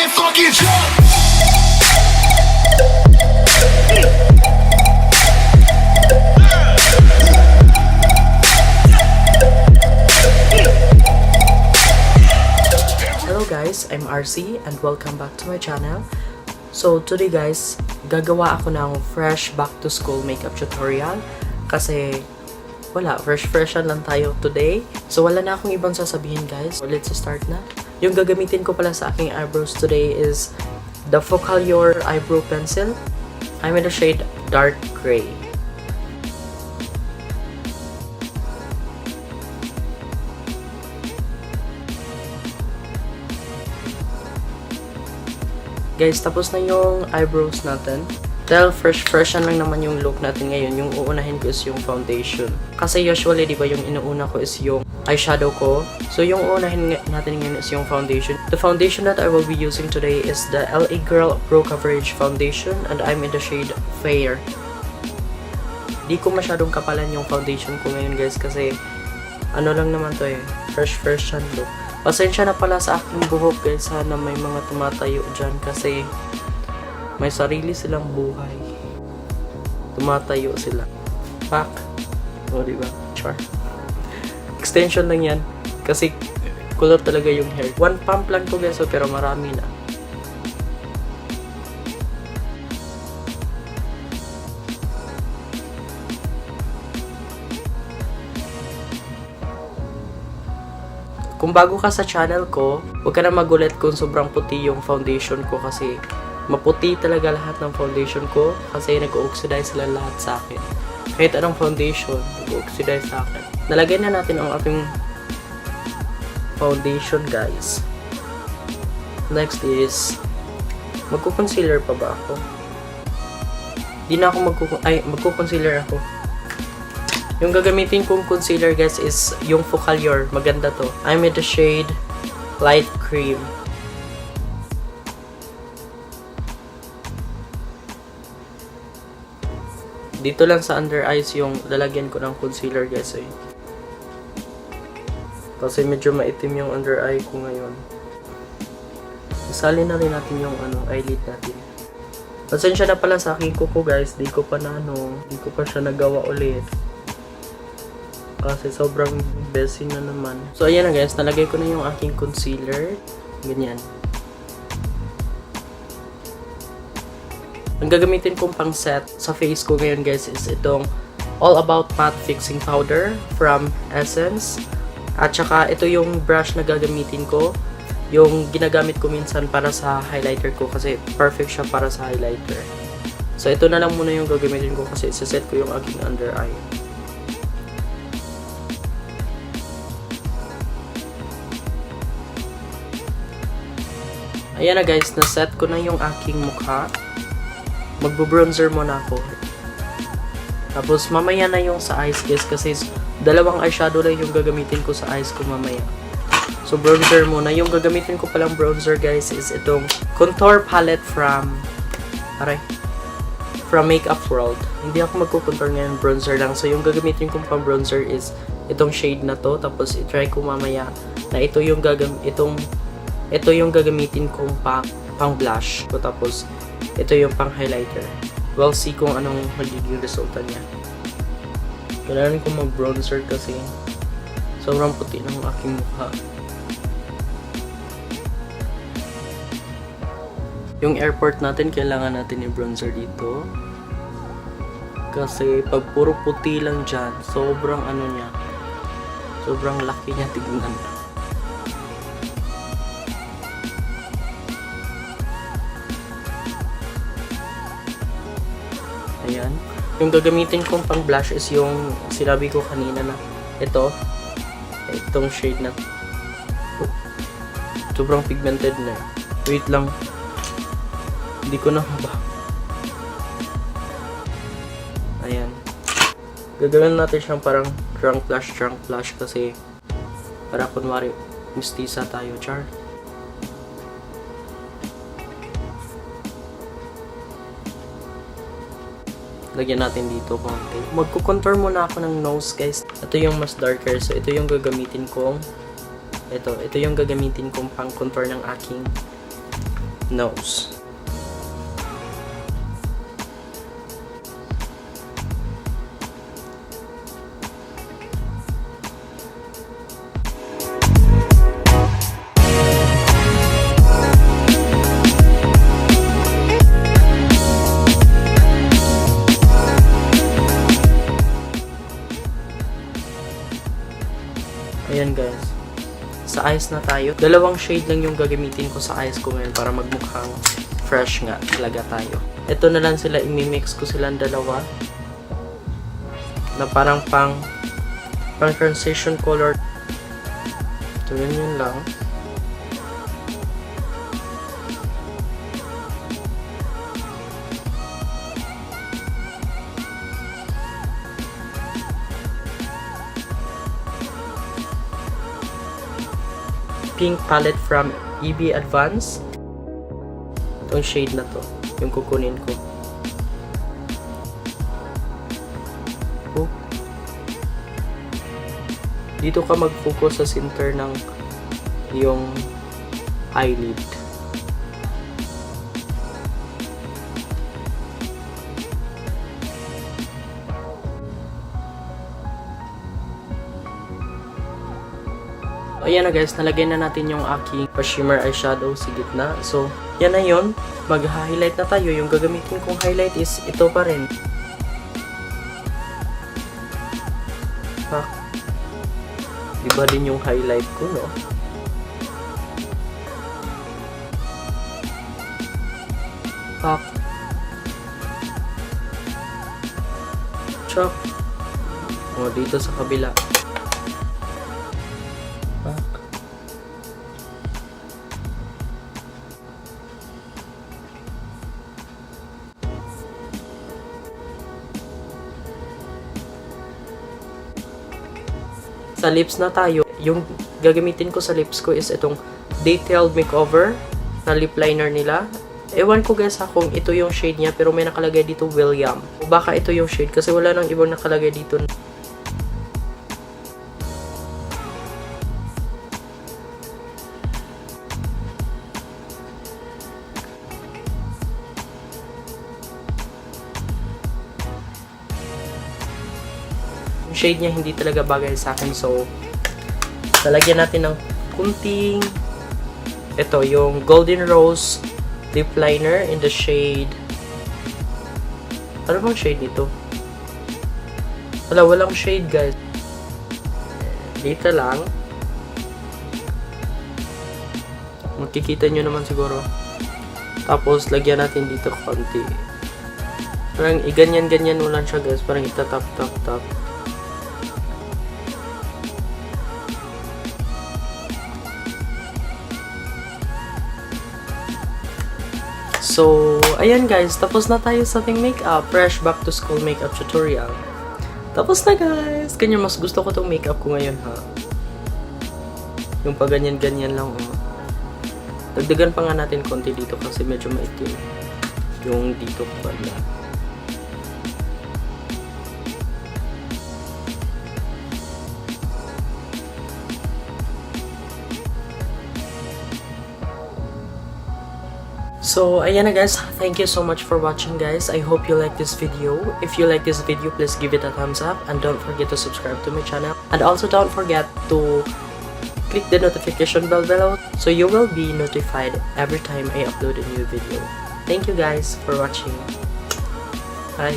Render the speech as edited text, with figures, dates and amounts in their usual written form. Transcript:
everybody fucking jump. Hello guys, I'm RC and welcome back to my channel. So today guys, gagawa ako ng fresh back to school makeup tutorial kasi wala, fresh-freshan lang tayo today. So wala na akong ibang sasabihin guys. So let's start na. Yung gagamitin ko pala sa aking eyebrows today is the Focalure eyebrow pencil. I'm in the shade dark gray. Guys, tapos na yung eyebrows natin. Dahil fresh-freshan lang naman yung look natin ngayon, yung uunahin ko is yung foundation. Kasi usually, di ba, yung inuuna ko is yung eyeshadow ko. So, yung uunahin natin ngayon is yung foundation. The foundation that I will be using today is the LA Girl Pro Coverage Foundation and I'm in the shade Fair. Di ko masyadong kapalan yung foundation ko ngayon guys kasi ano lang naman to eh, fresh-freshan look. Pasensya na pala sa aking buhok guys, sana may mga tumatayo dyan kasi may sarili silang buhay. Tumatayo sila. Pak. O diba? Char. Extension lang yan. Kasi kulot talaga yung hair. One pump lang to guys, pero marami na. Kung bago ka sa channel ko, huwag ka na magulat kung sobrang puti yung foundation ko kasi maputi talaga lahat ng foundation ko kasi nag-oxidize sila lahat sa akin. Kahit anong foundation, nag-oxidize sa akin. Nalagay na natin ang ating foundation guys. Next is, magko-concealer pa ba ako? Di na ako magko-concealer ako. Yung gagamitin kong concealer guys is yung Focalure. Maganda to. I'm in the shade light cream. Dito lang sa under eyes yung lalagyan ko ng concealer guys eh. Kasi medyo maitim yung under eye ko ngayon. Isali na rin natin yung eyelid natin. Pasensya na pala sa aking kuko guys. Di ko pa siya nagawa ulit. Kasi sobrang messy na naman. So ayan na guys, nalagay ko na yung aking concealer. Ganyan. Ang gagamitin kong pang set sa face ko ngayon guys is itong All About Matte Fixing Powder from Essence. At saka ito yung brush na gagamitin ko. Yung ginagamit ko minsan para sa highlighter ko kasi perfect siya para sa highlighter. So ito na lang muna yung gagamitin ko kasi isa-set ko yung aking under eye. Ayan na guys, na-set ko na yung aking mukha. Magbo-bronzer muna ako. Tapos mamaya na yung sa eyes guys kasi dalawang eyeshadow lang yung gagamitin ko sa eyes ko mamaya. So bronzer muna. Yung gagamitin ko palang bronzer guys is itong contour palette from Makeup World. Hindi ako magko-contour ngayon, bronzer lang. So yung gagamitin kong pang bronzer is itong shade na to. Tapos i-try ko mamaya na ito yung gagamitin kong pang blush ko, tapos ito yung pang highlighter. We'll see kung anong magiging resulta niya. Kailangan kong mag-bronzer kasi sobrang puti ng aking mukha. Yung airport natin, kailangan natin i-bronzer dito. Kasi pag puro puti lang dyan, sobrang sobrang laki niya tignan. Ayan. Yung gagamitin kong pang blush is yung sinabi ko kanina na itong shade na sobrang pigmented na. Wait lang. Hindi ko na ba. Ayan. Gagawin natin siyang parang drunk blush kasi para kunwari mistisa tayo, char. Lagyan natin dito konti. Magko-contour muna ako ng nose guys. Ito yung mas darker. So ito yung gagamitin kong pang contour ng aking nose. Ayan guys, sa eyes na tayo. Dalawang shade lang yung gagamitin ko sa eyes ko ngayon para magmukhang fresh nga talaga tayo. Ito na lang sila, imimix ko silang dalawa na parang pang transition color. Ito yun lang. Pink palette from EB Advance. Itong shade na to, yung kukunin ko. Oh. Dito ka mag-focus sa center ng yung eyelid. Ayan na guys, nalagay na natin yung aking shimmer eyeshadow sa gitna. So, yan na yun. Mag-highlight na tayo. Yung gagamitin kong highlight is ito pa rin. Ha? Iba din yung highlight ko, no? Ha? Chop. O, dito sa kabila. Sa lips na tayo, yung gagamitin ko sa lips ko is itong Detailed Makeover na lip liner nila. Ewan ko guys kung ito yung shade niya, pero may nakalagay dito William. O baka ito yung shade kasi wala nang ibang nakalagay dito. Shade niya hindi talaga bagay sa akin, so lalagyan natin ng kunting ito yung Golden Rose lip liner in the shade, ano bang shade nito? Walang shade guys, dito lang, makikita nyo naman siguro. Tapos lagyan natin dito konti, parang iganyan-ganyan mo lang siya guys, parang itatap-tap-tap. So, ayan guys, tapos na tayo sa ating makeup. Fresh back to school makeup tutorial. Tapos na guys. Kanya mas gusto ko tong makeup ko ngayon ha. Yung pa ganyan-ganyan lang. Dagdagan pa nga natin konti dito kasi medyo maitim. Yung dito pala. So, ayan na guys. Thank you so much for watching guys. I hope you like this video. If you like this video, please give it a thumbs up. And don't forget to subscribe to my channel. And also don't forget to click the notification bell below so you will be notified every time I upload a new video. Thank you guys for watching. Bye.